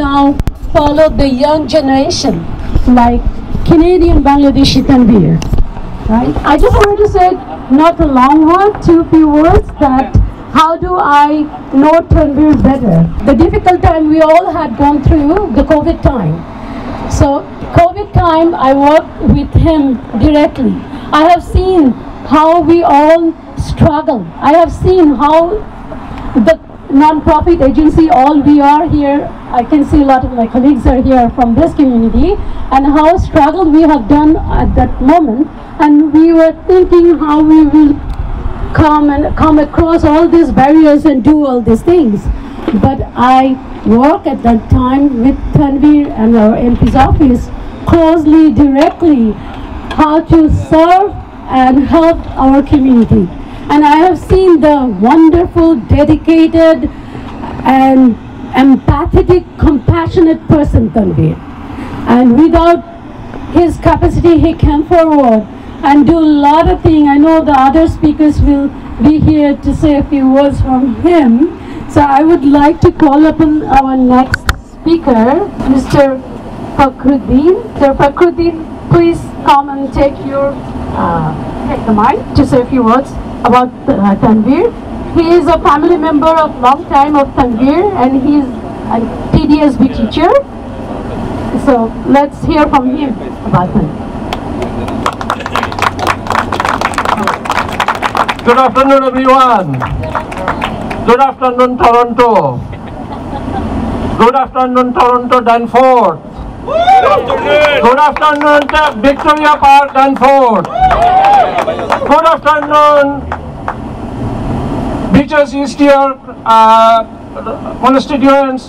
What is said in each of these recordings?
now follow the young generation, like Canadian Bangladeshi Tanvir. Right? I just wanted to say, not a long one, two few words, that how do I know Tanvir better? The difficult time we all had gone through, the COVID time. So COVID time, I worked with him directly. I have seen how we all struggle. I have seen how the non-profit agency, all we are here, I can see a lot of my colleagues are here from this community, and how struggle we have done at that moment. And we were thinking how we will come across all these barriers and do all these things. But I work at that time with Tanvir and our MP's office closely, directly, how to serve and help our community. And I have seen the wonderful, dedicated, and empathetic, compassionate person, Tanvir. And without his capacity, he came forward and do a lot of things. I know the other speakers will be here to say a few words from him. So I would like to call upon our next speaker, Mr. Fakhruddin. Mr. Fakhruddin, please come and take the mic to say a few words about Tanvir. He is a family member of long time of Tanvir, and he is a TDSB teacher. So let's hear from him about him. Good afternoon, everyone. Good afternoon, Toronto. Good afternoon, Toronto, Danforth. Good afternoon, Victoria Park, Danforth. Good afternoon, Beaches East York constituents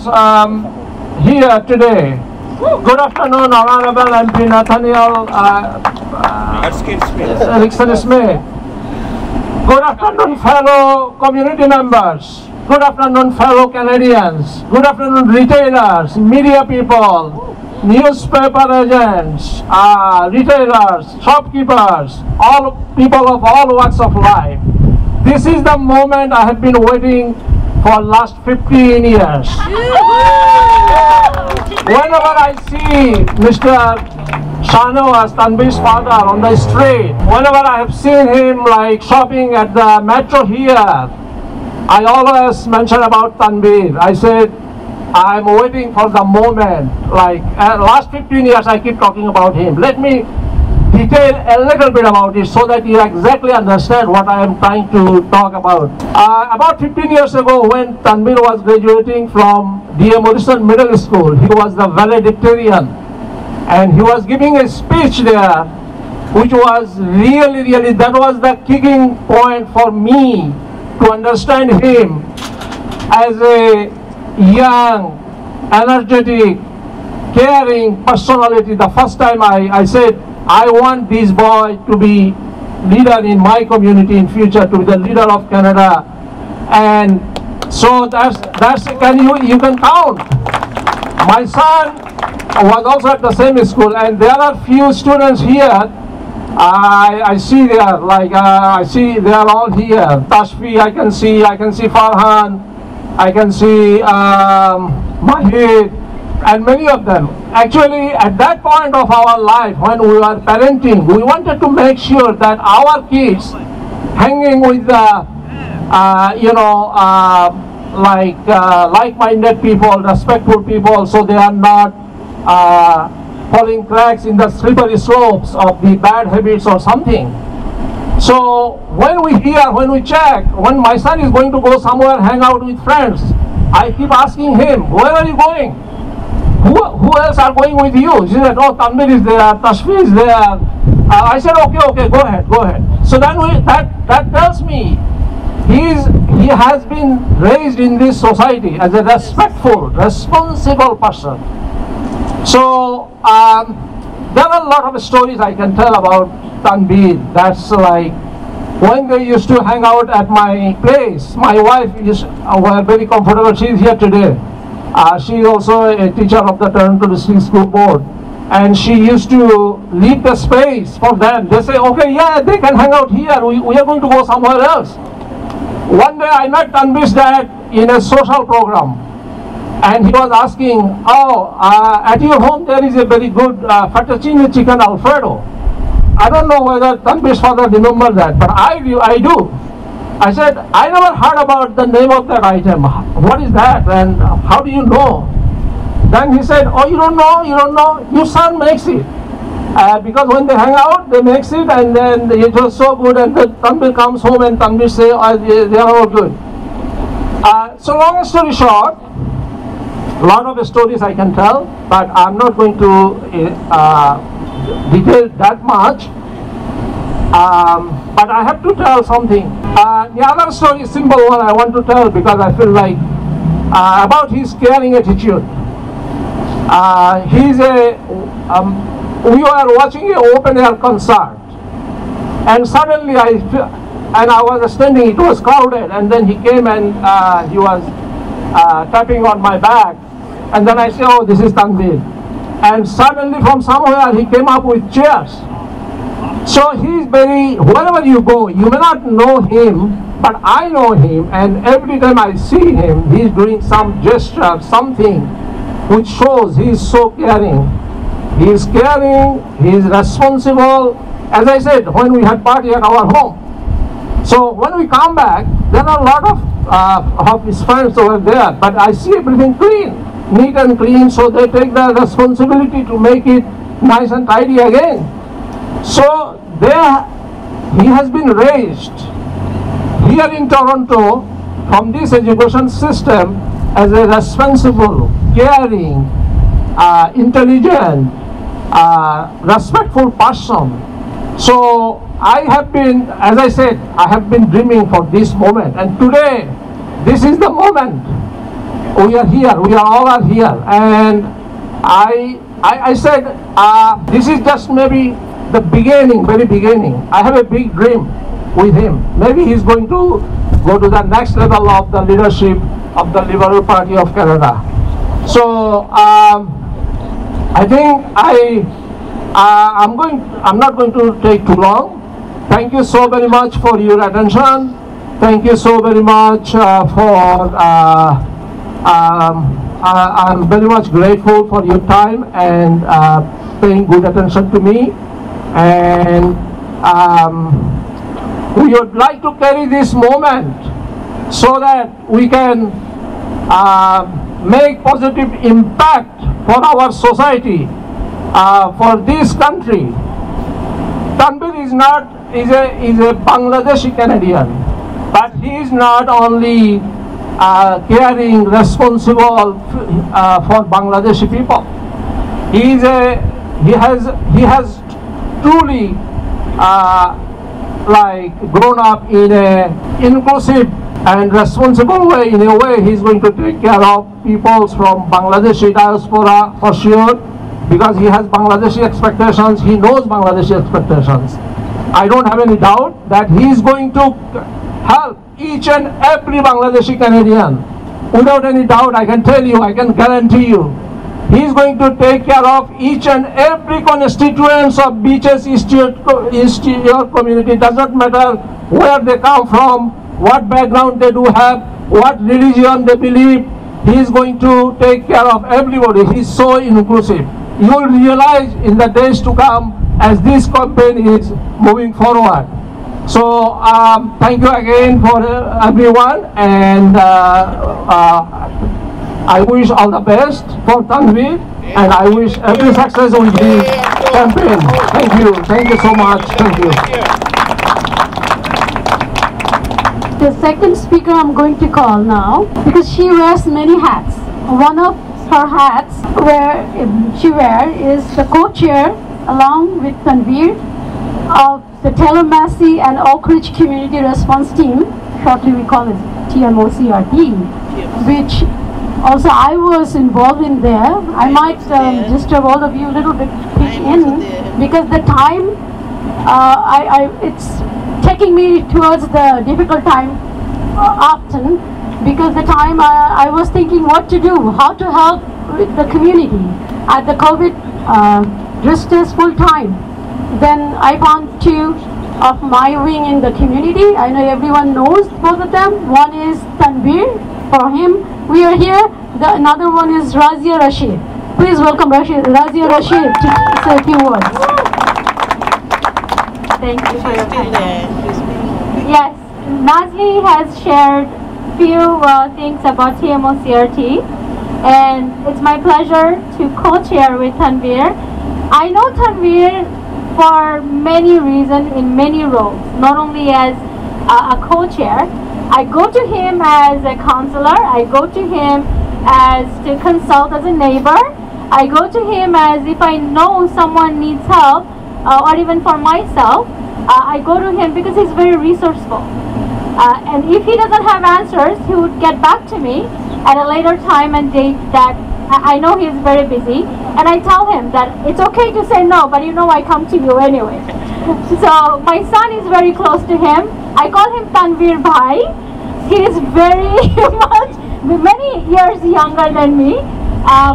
here today. Good afternoon, Honorable MP Nathaniel Rickson Smith. Good afternoon, fellow community members. Good afternoon, fellow Canadians. Good afternoon, retailers, media people, newspaper agents, retailers, shopkeepers, all people of all walks of life. This is the moment I have been waiting for last 15 years. Whenever I see Mr. Shanawaz, Tanvir's father, on the street, whenever I have seen him like shopping at the metro here, I always mention about Tanvir. I said, I'm waiting for the moment. Like last 15 years, I keep talking about him. Let me detail a little bit about it so that you exactly understand what I am trying to talk about. About 15 years ago, when Tanvir was graduating from D.A. Morrison Middle School, he was the valedictorian. And he was giving a speech there, which was really, that was the kicking point for me to understand him as a young, energetic, caring personality. The first time I said, I want this boy to be leader in my community in future, to be the leader of Canada. And so you can count. My son was also at the same school, and there are few students here. I see they are like I see they are all here. Tashfi, I can see Farhan, I can see Mahid, and many of them. Actually, at that point of our life, when we were parenting, we wanted to make sure that our kids hanging with the like-minded people, respectful people, so they are not falling cracks in the slippery slopes of the bad habits or something. So when we check, when my son is going to go somewhere, hang out with friends, I keep asking him, where are you going? Who else are going with you? He said, oh, Tanvir is there, Tashfi is there. I said, okay, go ahead. So then that tells me he has been raised in this society as a respectful, responsible person. So there are a lot of stories I can tell about Tanvir. That's like when they used to hang out at my place. My wife is very comfortable. She is here today. She is also a teacher of the Toronto District School Board, and she used to leave the space for them. They say, okay, yeah, they can hang out here. We are going to go somewhere else. One day I met Tanvir's dad in a social program, And he was asking, oh, at your home there is a very good fettuccine chicken Alfredo. I don't know whether Tanbir's father remembers that, but I do. I said, I never heard about the name of that item. What is that, and how do you know? Then he said, oh, you don't know? Your son makes it. Because when they hang out, they makes it, and then it was so good, and then Tanbir comes home and Tanbir say, oh, they are all good. So long story short, a lot of stories I can tell, but I'm not going to detail that much. But I have to tell something. The other story, simple one, I want to tell because I feel like about his caring attitude. We were watching an open air concert, and suddenly I was standing. It was crowded, and then he came and he was tapping on my back, and then I said, "Oh, this is Tanbir." And suddenly, from somewhere, he came up with chairs. So he's very. Wherever you go, you may not know him, but I know him, and every time I see him, he's doing some gesture, something, which shows he's so caring. He is caring, he is responsible. As I said, when we had party at our home. So when we come back, there are a lot of his friends over there, but I see everything clean, neat and clean, so they take the responsibility to make it nice and tidy again. So there, he has been raised here in Toronto from this education system as a responsible, caring, intelligent, respectful person. So I have been, as I said, I have been dreaming for this moment, and today this is the moment. We are here, we all are here, and I said this is just maybe the beginning, very beginning. I have a big dream with him. Maybe he's going to go to the next level of the leadership of the Liberal Party of Canada. So I think I'm not going to take too long. Thank you so very much for your attention. Thank you so very much I'm very much grateful for your time and paying good attention to me. And we would like to carry this moment so that we can make positive impact for our society, for this country. Tanbir is a Bangladeshi Canadian, but he is not only caring, responsible for Bangladeshi people. He has truly like grown up in a inclusive and responsible way. In a way, he's going to take care of people from Bangladeshi diaspora for sure, because he has Bangladeshi expectations. He knows Bangladeshi expectations. I don't have any doubt that he is going to help each and every Bangladeshi Canadian. Without any doubt, I can tell you, I can guarantee you, he is going to take care of each and every constituents of Beaches East York community. It does not matter where they come from, what background they do have, what religion they believe. He is going to take care of everybody. He is so inclusive. You will realize in the days to come as this campaign is moving forward. So thank you again for everyone, and I wish all the best for Tanbir, and I wish every success with the campaign. Thank you so much, thank you. The second speaker I'm going to call now, because she wears many hats. One of her hats she wears is the co-chair along with Tanbir of the Taylor Massey and Oak Ridge Community Response Team, shortly we call it TMOCRT, which also I was involved in there. I might disturb all of you a little bit in, because the time, it's taking me towards the difficult time often, because the time I was thinking what to do, how to help with the community at the COVID distance full time. Then I found two of my wing in the community. I know everyone knows both of them. One is Tanbir. For him, we are here. Another one is Razia Rashid. Please welcome Razia Rashid to say a few words. Thank you for your time. Yes, Nazli has shared few things about TMO-CRT, and it's my pleasure to co-chair with Tanvir. I know Tanvir for many reasons in many roles, not only as a co-chair. I go to him as a counselor, I go to him as to consult as a neighbor, I go to him as if I know someone needs help, or even for myself, I go to him because he's very resourceful. And if he doesn't have answers, he would get back to me at a later time and date that I know he's very busy. And I tell him that it's okay to say no, but you know I come to you anyway. So my son is very close to him. I call him Tanvir Bhai. He is very much, many years younger than me.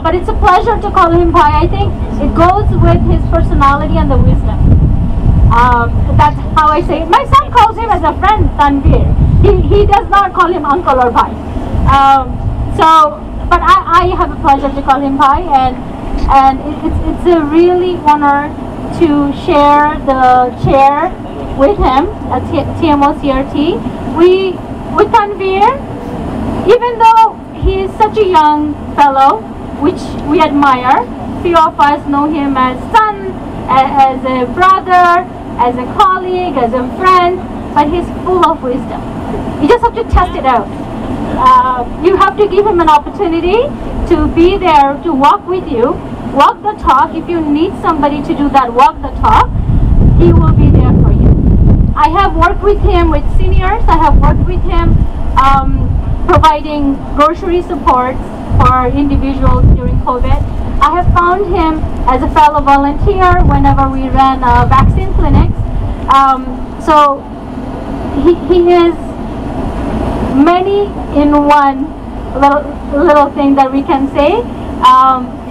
But it's a pleasure to call him Bhai. I think it goes with his personality and the wisdom. That's how I say it. My son calls him as a friend, Tanvir. He does not call him uncle or bhai. But I have a pleasure to call him bhai, and it's a really honor to share the chair with him at TMO-CRT. With Tanvir, even though he is such a young fellow, which we admire, few of us know him as son, as a brother, as a colleague, as a friend, but he's full of wisdom. You just have to test it out. You have to give him an opportunity to be there, to walk with you, walk the talk. If you need somebody to do that, walk the talk, he will be there for you. I have worked with him with seniors. I have worked with him providing grocery support for individuals during COVID. I have found him as a fellow volunteer whenever we ran vaccine clinics. So he is many in one little thing that we can say,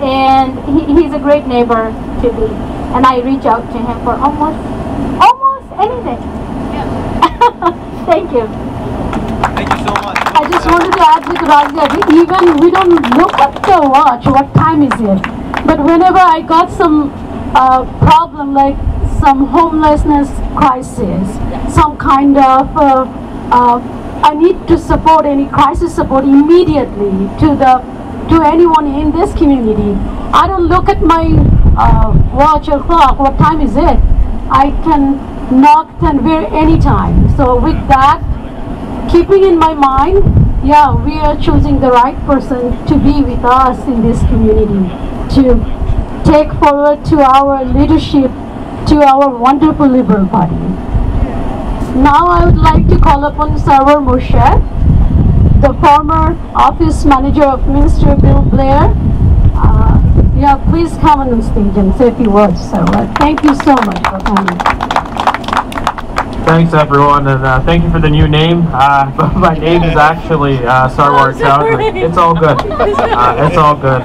and he's a great neighbor to me. And I reach out to him for almost anything. Yeah. Thank you. Thank you so much. I just wanted to add with Razia, even we don't look at the watch, what time is it? But whenever I got some problem, like some homelessness crisis, some kind of, I need to support any crisis support immediately to anyone in this community. I don't look at my watch or clock, what time is it? I can knock Tanvir anytime. So with that, keeping in my mind, yeah, we are choosing the right person to be with us in this community, to take forward to our leadership, to our wonderful Liberal Party. Now I would like to call upon Sarwar Moshe, the former office manager of Minister Bill Blair. Yeah, please come on stage and say a few words, Sarwar. Thank you so much for coming. Thanks everyone, and thank you for the new name. My name is actually Sarwar Chowdhury. It's all good. It's all good.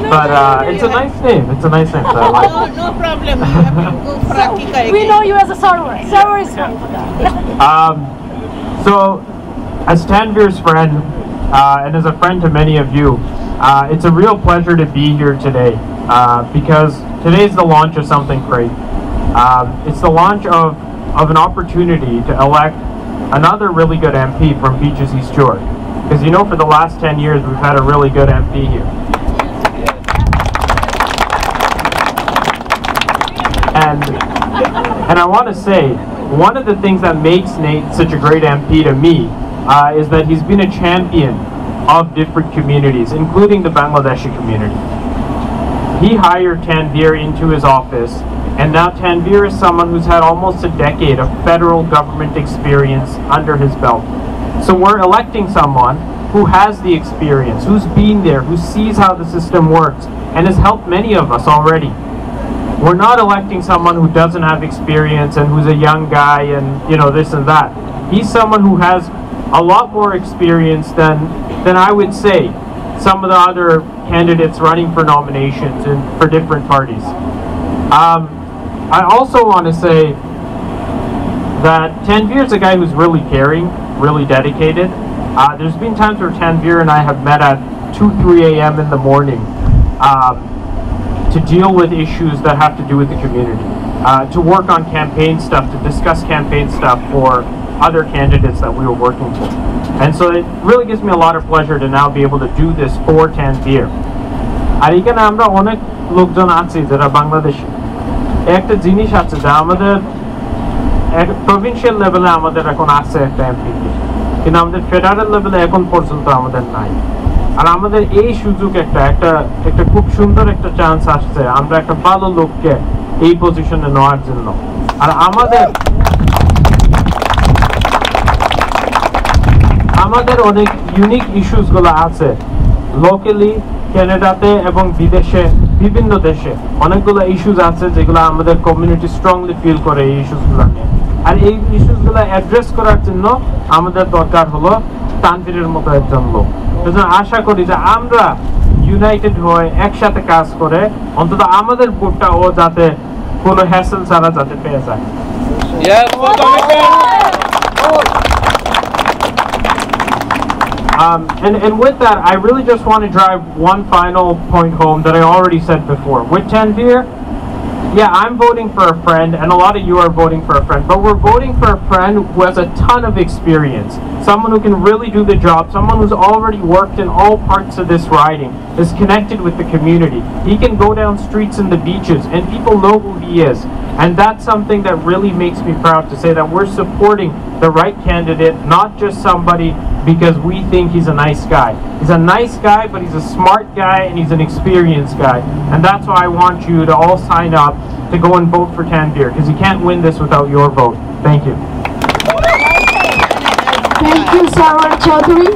But it's a nice name. It's a nice name. So I like it. No problem. You have to go for Akika again. We know you as a Sarwar. Sarwar is fine for that. So, as Tanvir's friend, and as a friend to many of you, it's a real pleasure to be here today, because today's the launch of something great. It's the launch of an opportunity to elect another really good MP from Beaches East Shore. Because you know, for the last 10 years, we've had a really good MP here. And I want to say, one of the things that makes Nate such a great MP to me is that he's been a champion of different communities, including the Bangladeshi community. He hired Tanvir into his office, and now Tanvir is someone who's had almost a decade of federal government experience under his belt. So we're electing someone who has the experience, who's been there, who sees how the system works, and has helped many of us already. We're not electing someone who doesn't have experience and who's a young guy and, you know, this and that. He's someone who has a lot more experience than I would say some of the other candidates running for nominations and for different parties. I also want to say that Tanvir's a guy who's really caring, really dedicated, There's been times where Tanvir and I have met at 2-3 a.m. in the morning to deal with issues that have to do with the community, to work on campaign stuff, to discuss campaign stuff for other candidates that we were working with. And so it really gives me a lot of pleasure to now be able to do this for Tanvir. আর এখানে আমরা অনেক লোকজন আছি যারা বাংলাদেশী। একটা জিনিস আছে যে আমাদের প্রভিন্সিয়াল লেভেলে আমাদের এখন আছে একটা এমপি, কিন্তু আমাদের ফেডারেল লেভেলে এখন পর্যন্ত আমাদের নাই। আর আমাদের এই সুযোগ একটা খুব সুন্দর একটা চান্স আসছে আমরা একটা ভালো লোককে এই পজিশনে নেওয়ার জন্য। আর আমাদের অনেক ইউনিক ইস্যুস গুলো আছে লোকালি, কানাডাতে এবং বিদেশে, বিভিন্ন দেশে অনেকগুলো ইস্যুস আছে যেগুলো আমাদের কমিউনিটি স্ট্রংলি ফিল করে এই ইস্যুস গুলো নিয়ে। আর এই ইস্যুস গুলো অ্যাড্রেস করার জন্য আমাদের দরকার হলো তানভীরের মতো একজন লোক। সেজন্য আশা করি যে আমরা ইউনাইটেড হয়ে একসাথে কাজ করে অন্তত আমাদের ভোটটা ও যাতে কোনো হ্যাসেল ছাড়া যাতে পেয়ে যায়। And with that, I really just want to drive one final point home that I already said before. With Tanvir, yeah, I'm voting for a friend, and a lot of you are voting for a friend, but we're voting for a friend who has a ton of experience, someone who can really do the job, someone who's already worked in all parts of this riding, is connected with the community. He can go down streets and the beaches, and people know who he is. And that's something that really makes me proud to say that we're supporting the right candidate, not just somebody because we think he's a nice guy. He's a nice guy, but he's a smart guy and he's an experienced guy. And that's why I want you to all sign up to go and vote for Tanvir, because you can't win this without your vote. Thank you. Thank you, Sarwar Chaudhary.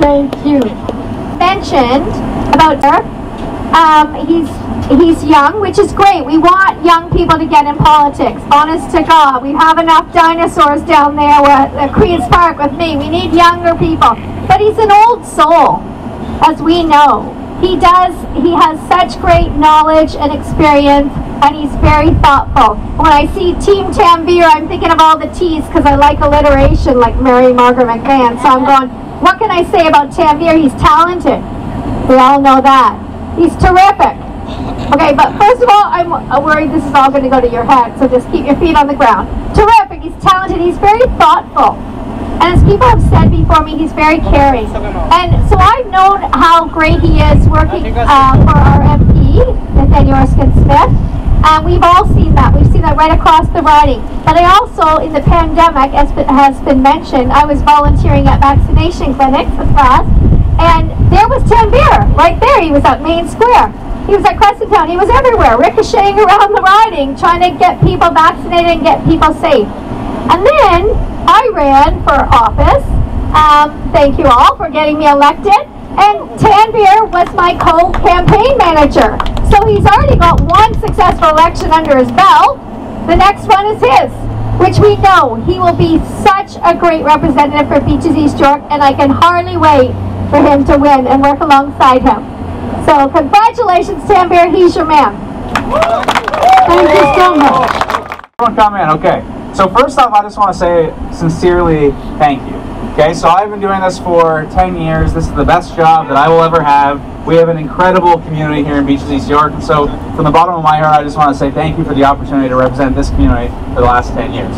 Thank you. Mentioned about her. He's young, which is great. We want young people to get in politics. Honest to God, we have enough dinosaurs down there at Queen's Park with me. We need younger people. But he's an old soul, as we know. He has such great knowledge and experience, and he's very thoughtful. When I see Team Tanvir, I'm thinking of all the T's because I like alliteration like Mary Margaret McMahon. So I'm going, what can I say about Tanvir? He's talented. We all know that. He's terrific. Okay, but first of all, I'm worried this is all going to go to your head, so just keep your feet on the ground. Terrific, he's talented, he's very thoughtful. And as people have said before me, he's very caring. And so I've known how great he is working for our MP, Nathaniel Erskine-Smith. And we've all seen that. We've seen that right across the riding. But I also, in the pandemic, as has been mentioned, I was volunteering at vaccination clinics with class. And there was Tanvir, right there. He was at Main Square. He was at Crescent Town. He was everywhere, ricocheting around the riding, trying to get people vaccinated and get people safe. And then I ran for office. Thank you all for getting me elected. And Tanvir was my co-campaign manager. So he's already got one successful election under his belt. The next one is his, which we know he will be such a great representative for Beaches East York, and I can hardly wait for him to win and work alongside him. So congratulations, Tanvir, he's your man. Thank you so much. Everyone come in, okay. So first off, I just want to say sincerely thank you. Okay, so I've been doing this for 10 years. This is the best job that I will ever have. We have an incredible community here in Beaches East York, and so from the bottom of my heart, I just want to say thank you for the opportunity to represent this community for the last 10 years.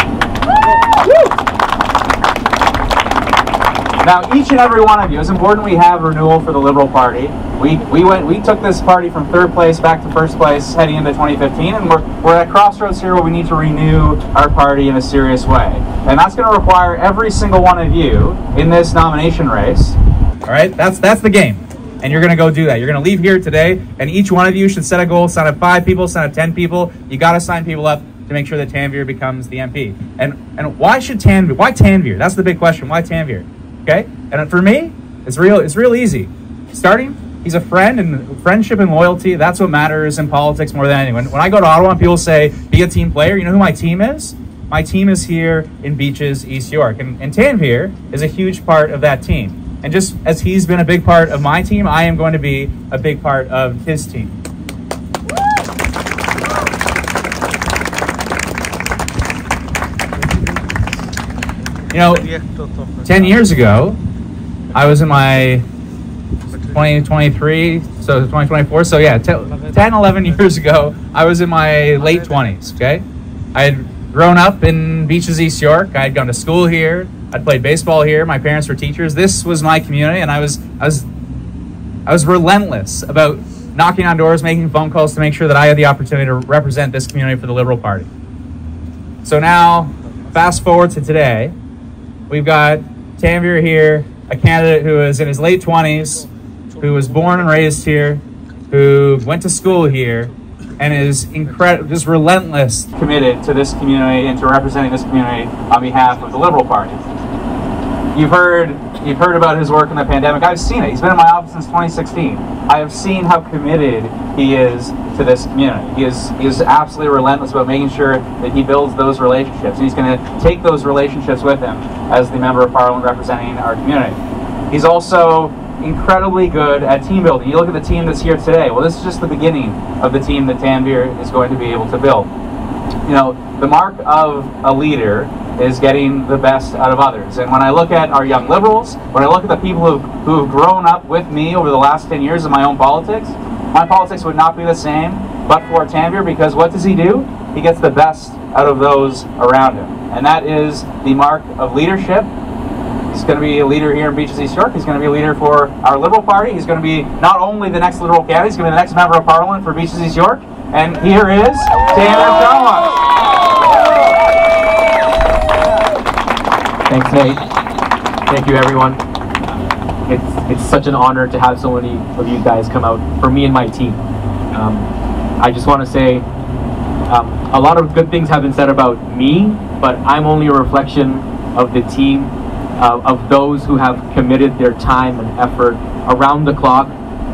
Now, each and every one of you, it's important we have renewal for the Liberal Party. We took this party from third place back to first place heading into 2015, and we're at a crossroads here where we need to renew our party in a serious way. And that's going to require every single one of you in this nomination race. All right, that's the game. And you're going to go do that. You're going to leave here today, and each one of you should set a goal, sign up 5 people, sign up 10 people. You got to sign people up to make sure that Tanvir becomes the MP. And why should Tanvir? Why Tanvir? That's the big question. Why Tanvir? Okay, and for me, it's real easy. Starting, he's a friend, and friendship and loyalty, that's what matters in politics more than anything. When I go to Ottawa and people say, be a team player, you know who my team is? My team is here in Beaches, East York. And Tanvir is a huge part of that team. And just as he's been a big part of my team, I am going to be a big part of his team. You know, 10 years ago, I was in my 2023, so 2024. So yeah, 10, 11 years ago, I was in my late 20s, okay? I had grown up in Beaches, East York. I had gone to school here. I'd played baseball here. My parents were teachers. This was my community, and I was relentless about knocking on doors, making phone calls to make sure that I had the opportunity to represent this community for the Liberal Party. So now, fast forward to today, we've got Tanvir here, a candidate who is in his late 20s, who was born and raised here, who went to school here, and is incredible, just relentless. Committed to this community and to representing this community on behalf of the Liberal Party. You've heard about his work in the pandemic. I've seen it. He's been in my office since 2016. I have seen how committed he is to this community. He is absolutely relentless about making sure that he builds those relationships. He's going to take those relationships with him as the Member of Parliament representing our community. He's also incredibly good at team building. You look at the team that's here today. Well, this is just the beginning of the team that Tanvir is going to be able to build. You know, the mark of a leader is getting the best out of others. And when I look at our young Liberals, when I look at the people who have grown up with me over the last 10 years of my own politics, my politics would not be the same but for Tanvir, because what does he do? He gets the best out of those around him. And that is the mark of leadership. He's going to be a leader here in Beaches, East York. He's going to be a leader for our Liberal Party. He's going to be not only the next Liberal candidate, he's going to be the next Member of Parliament for Beaches, East York. And here is Tanvir. Thanks, Nate. Thank you, everyone. It's such an honor to have so many of you guys come out for me and my team. I just want to say a lot of good things have been said about me, but I'm only a reflection of the team, of those who have committed their time and effort around the clock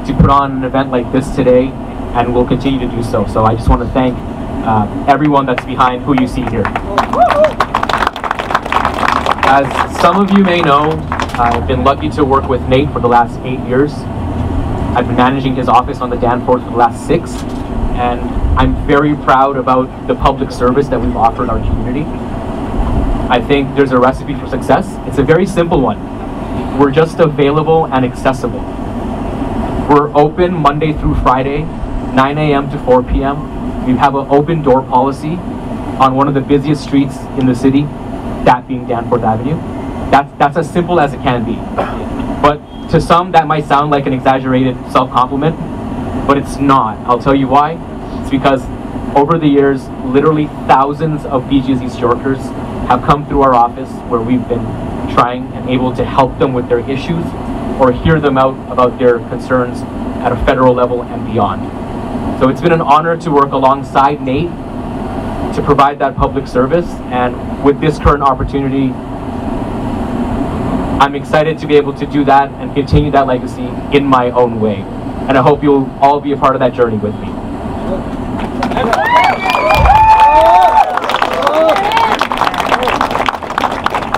to put on an event like this today, and will continue to do so. So I just want to thank everyone that's behind who you see here. As some of you may know, I've been lucky to work with Nate for the last 8 years. I've been managing his office on the Danforth for the last 6, and I'm very proud about the public service that we've offered our community. I think there's a recipe for success. It's a very simple one. We're just available and accessible. We're open Monday through Friday, 9 a.m. to 4 p.m. We have an open door policy on one of the busiest streets in the city, that being Danforth Avenue. That's as simple as it can be. But to some, that might sound like an exaggerated self-compliment, but it's not. I'll tell you why. It's because over the years, literally thousands of Beaches East Yorkers have come through our office where we've been trying and able to help them with their issues or hear them out about their concerns at a federal level and beyond. So it's been an honor to work alongside Nate to provide that public service, and with this current opportunity, I'm excited to be able to do that and continue that legacy in my own way. And I hope you'll all be a part of that journey with me.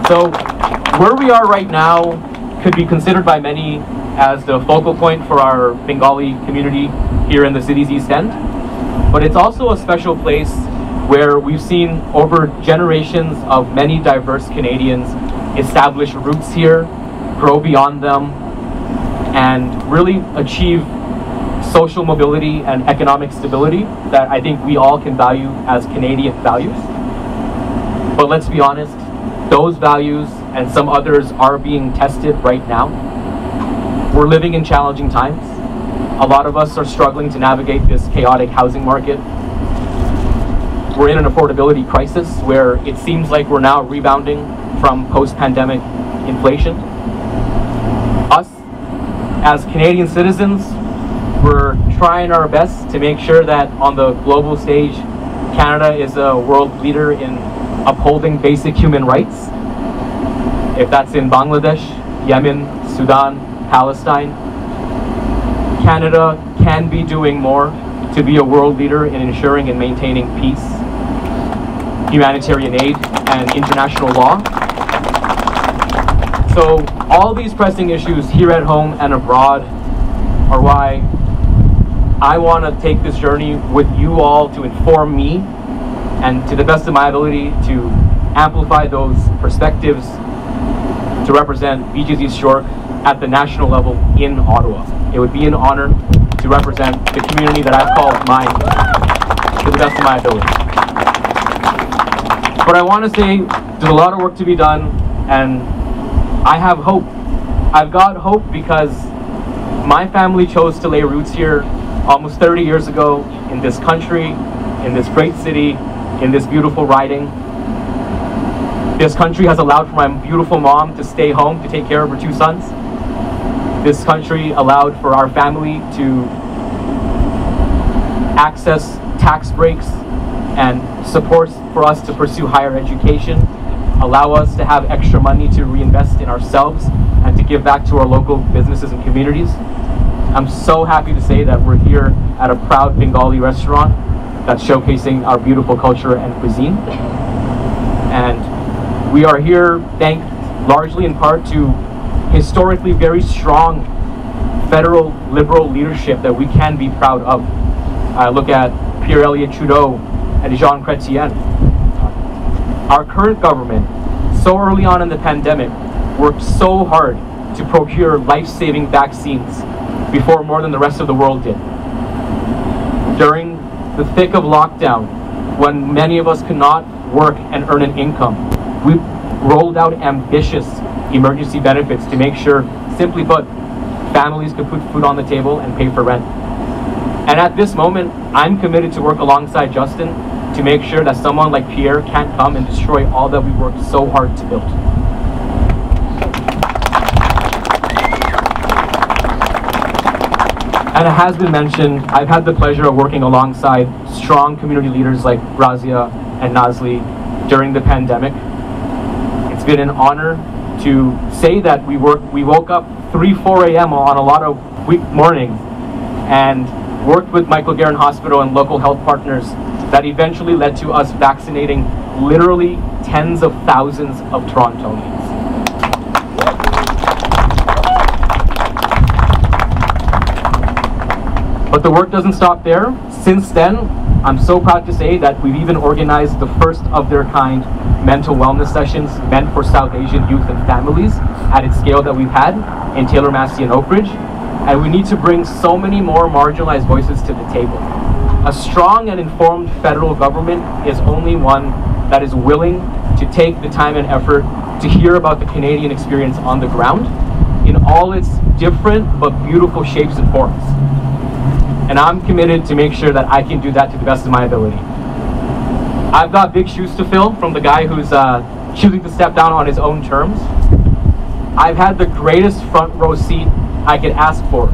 So where we are right now could be considered by many as the focal point for our Bengali community here in the city's East End. But it's also a special place where we've seen over generations of many diverse Canadians establish roots here, grow beyond them, and really achieve social mobility and economic stability that I think we all can value as Canadian values. But let's be honest, those values and some others are being tested right now. We're living in challenging times. A lot of us are struggling to navigate this chaotic housing market. We're in an affordability crisis where it seems like we're now rebounding from post-pandemic inflation. Us, as Canadian citizens, we're trying our best to make sure that on the global stage, Canada is a world leader in upholding basic human rights. If that's in Bangladesh, Yemen, Sudan, Palestine, Canada can be doing more to be a world leader in ensuring and maintaining peace, humanitarian aid, and international law. So all these pressing issues here at home and abroad are why I want to take this journey with you all to inform me and to the best of my ability to amplify those perspectives to represent Beaches East York at the national level in Ottawa. It would be an honor to represent the community that I've called mine to the best of my ability. But I want to say there's a lot of work to be done, and I have hope. I've got hope because my family chose to lay roots here almost 30 years ago in this country, in this great city, in this beautiful riding. This country has allowed for my beautiful mom to stay home to take care of her 2 sons. This country allowed for our family to access tax breaks and supports for us to pursue higher education, allow us to have extra money to reinvest in ourselves and to give back to our local businesses and communities. I'm so happy to say that we're here at a proud Bengali restaurant that's showcasing our beautiful culture and cuisine. And we are here thanks largely in part to historically very strong federal liberal leadership that we can be proud of. Look at Pierre Elliott Trudeau and Jean Chrétien. Our current government, so early on in the pandemic, worked so hard to procure life-saving vaccines before more than the rest of the world did. During the thick of lockdown, when many of us could not work and earn an income, we rolled out ambitious emergency benefits to make sure, simply put, families could put food on the table and pay for rent. And at this moment, I'm committed to work alongside Justin to make sure that someone like Pierre can't come and destroy all that we worked so hard to build. And it has been mentioned, I've had the pleasure of working alongside strong community leaders like Razia and Nazli during the pandemic. It's been an honor to say that we woke up 3-4 a.m. on a lot of week mornings and worked with Michael Garron Hospital and local health partners that eventually led to us vaccinating literally tens of thousands of Torontonians. But the work doesn't stop there. Since then, I'm so proud to say that we've even organized the first of their kind mental wellness sessions meant for South Asian youth and families at its scale that we've had in Taylor, Massey, and Oakridge. And we need to bring so many more marginalized voices to the table. A strong and informed federal government is only one that is willing to take the time and effort to hear about the Canadian experience on the ground in all its different but beautiful shapes and forms. And I'm committed to make sure that I can do that to the best of my ability. I've got big shoes to fill from the guy who's choosing to step down on his own terms. I've had the greatest front row seat I could ask for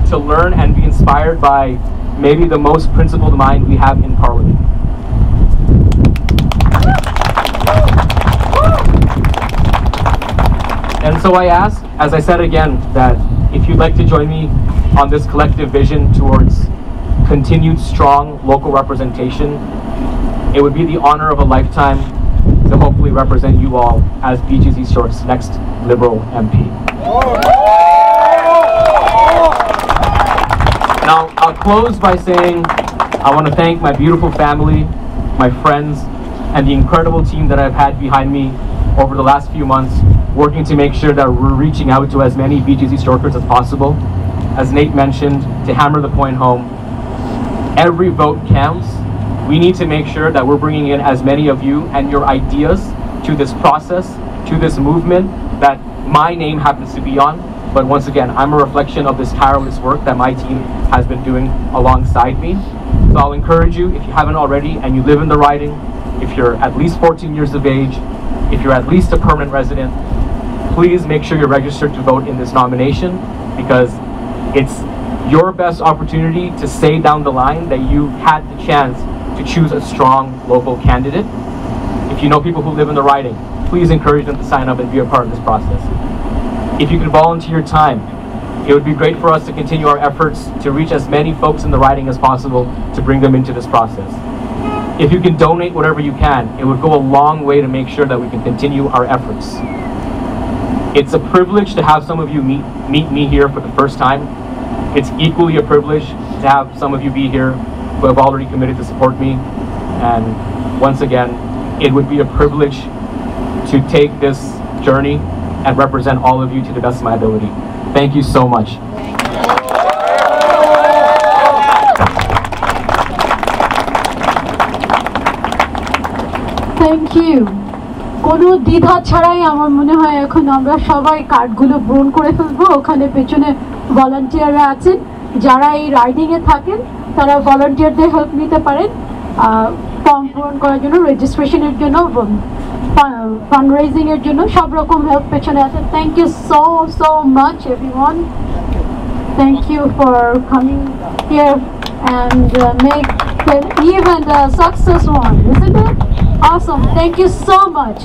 to learn and be inspired by maybe the most principled mind we have in Parliament. And so I ask, as I said again, that if you'd like to join me on this collective vision towards continued strong local representation, it would be the honor of a lifetime to hopefully represent you all as Beaches East York's next Liberal MP. Now, I'll close by saying I want to thank my beautiful family, my friends, and the incredible team that I've had behind me over the last few months, working to make sure that we're reaching out to as many Beaches East Yorkers as possible. As Nate mentioned, to hammer the point home, every vote counts. We need to make sure that we're bringing in as many of you and your ideas to this process, to this movement that my name happens to be on. But once again, I'm a reflection of this tireless work that my team has been doing alongside me. So I'll encourage you, if you haven't already and you live in the riding, if you're at least 14 years of age, if you're at least a permanent resident, please make sure you're registered to vote in this nomination, because it's your best opportunity to say down the line that you had the chance to choose a strong local candidate. If you know people who live in the riding, please encourage them to sign up and be a part of this process. If you could volunteer your time, it would be great for us to continue our efforts to reach as many folks in the riding as possible to bring them into this process. If you can donate whatever you can, it would go a long way to make sure that we can continue our efforts. It's a privilege to have some of you meet me here for the first time. It's equally a privilege to have some of you be here who have already committed to support me. And once again, it would be a privilege to take this journey and represent all of you to the best of my ability. Thank you so much. Thank you. কোনো দ্বিধা ছাড়াই আমার মনে হয় এখন আমরা সবাই কার্ডগুলো পূরণ করে ফেলবো। ওখানে পেছনে ভলান্টিয়াররা আছেন, যারা এই রাইডিংয়ে থাকেন তারা ভলান্টিয়ারদের হেল্প নিতে পারেন ফর্ম পূরণ করার জন্য, রেজিস্ট্রেশনের জন্য, ফান্ড রেজিংয়ের জন্য সব রকম হেল্প পেছনে আছে। Thank you so much everyone. Thank you for coming here and make the event a success one, isn't it? Awesome. Thank you so much.